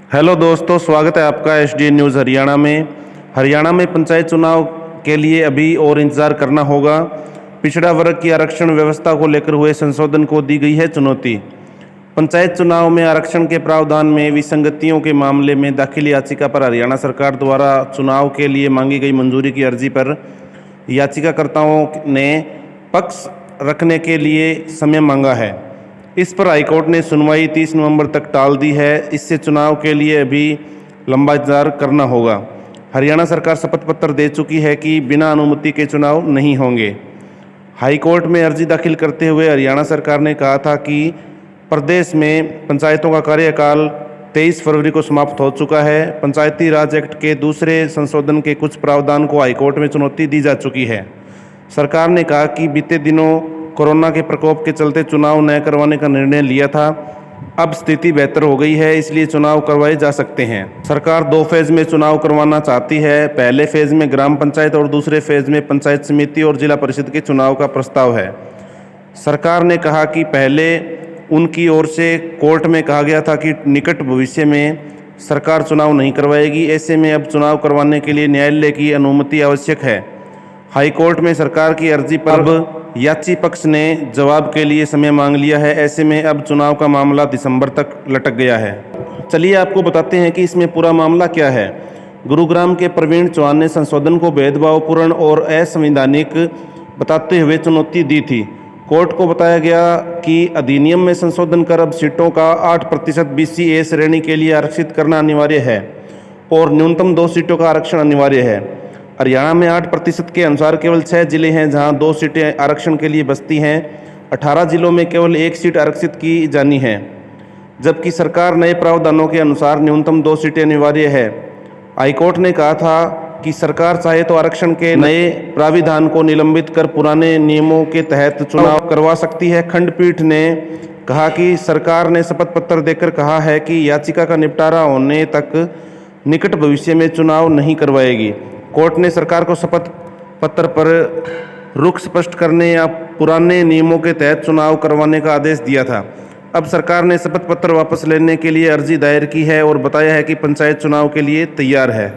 Hello दोस्तों, स्वागत है आपका एसडीएन न्यूज़ हरियाणा में पंचायत चुनाव के लिए अभी और इंतज़ार करना होगा। पिछड़ा वर्ग की आरक्षण व्यवस्था को लेकर हुए संशोधन को दी गई है चुनौती। पंचायत चुनाव में आरक्षण के प्रावधान में विसंगतियों के मामले में दाखिल याचिका पर हरियाणा सरकार द्वारा चुनाव के लिए मांगी गई मंजूरी की अर्जी पर याचिकाकर्ताओं ने पक्ष रखने के लिए समय मांगा है। इस पर हाईकोर्ट ने सुनवाई 30 नवंबर तक टाल दी है। इससे चुनाव के लिए अभी लंबा इंतजार करना होगा। हरियाणा सरकार शपथ पत्र दे चुकी है कि बिना अनुमति के चुनाव नहीं होंगे। हाईकोर्ट में अर्जी दाखिल करते हुए हरियाणा सरकार ने कहा था कि प्रदेश में पंचायतों का कार्यकाल 23 फरवरी को समाप्त हो चुका है। पंचायती राज एक्ट के दूसरे संशोधन के कुछ प्रावधान को हाईकोर्ट में चुनौती दी जा चुकी है। सरकार ने कहा कि बीते दिनों कोरोना के प्रकोप के चलते चुनाव न करवाने का निर्णय लिया था। अब स्थिति बेहतर हो गई है, इसलिए चुनाव करवाए जा सकते हैं। सरकार 2 फेज में चुनाव करवाना चाहती है। पहले फेज में ग्राम पंचायत और दूसरे फेज में पंचायत समिति और जिला परिषद के चुनाव का प्रस्ताव है। सरकार ने कहा कि पहले उनकी ओर से कोर्ट में कहा गया था कि निकट भविष्य में सरकार चुनाव नहीं करवाएगी। ऐसे में अब चुनाव करवाने के लिए न्यायालय की अनुमति आवश्यक है। हाईकोर्ट में सरकार की अर्जी पर अब याची पक्ष ने जवाब के लिए समय मांग लिया है। ऐसे में अब चुनाव का मामला दिसंबर तक लटक गया है। चलिए आपको बताते हैं कि इसमें पूरा मामला क्या है। गुरुग्राम के प्रवीण चौहान ने संशोधन को भेदभावपूर्ण और असंवैधानिक बताते हुए चुनौती दी थी। कोर्ट को बताया गया कि अधिनियम में संशोधन कर अब सीटों का 8% BCA श्रेणी के लिए आरक्षित करना अनिवार्य है और न्यूनतम 2 सीटों का आरक्षण अनिवार्य है। हरियाणा में 8% के अनुसार केवल 6 जिले हैं जहां 2 सीटें आरक्षण के लिए बचती हैं। 18 जिलों में केवल 1 सीट आरक्षित की जानी है, जबकि सरकार नए प्रावधानों के अनुसार न्यूनतम 2 सीटें अनिवार्य है। हाईकोर्ट ने कहा था कि सरकार चाहे तो आरक्षण के नए प्राविधान को निलंबित कर पुराने नियमों के तहत चुनाव करवा सकती है। खंडपीठ ने कहा कि सरकार ने शपथ पत्र देकर कहा है कि याचिका का निपटारा होने तक निकट भविष्य में चुनाव नहीं करवाएगी। कोर्ट ने सरकार को शपथ पत्र पर रुख स्पष्ट करने या पुराने नियमों के तहत चुनाव करवाने का आदेश दिया था। अब सरकार ने शपथ पत्र वापस लेने के लिए अर्जी दायर की है और बताया है कि पंचायत चुनाव के लिए तैयार है।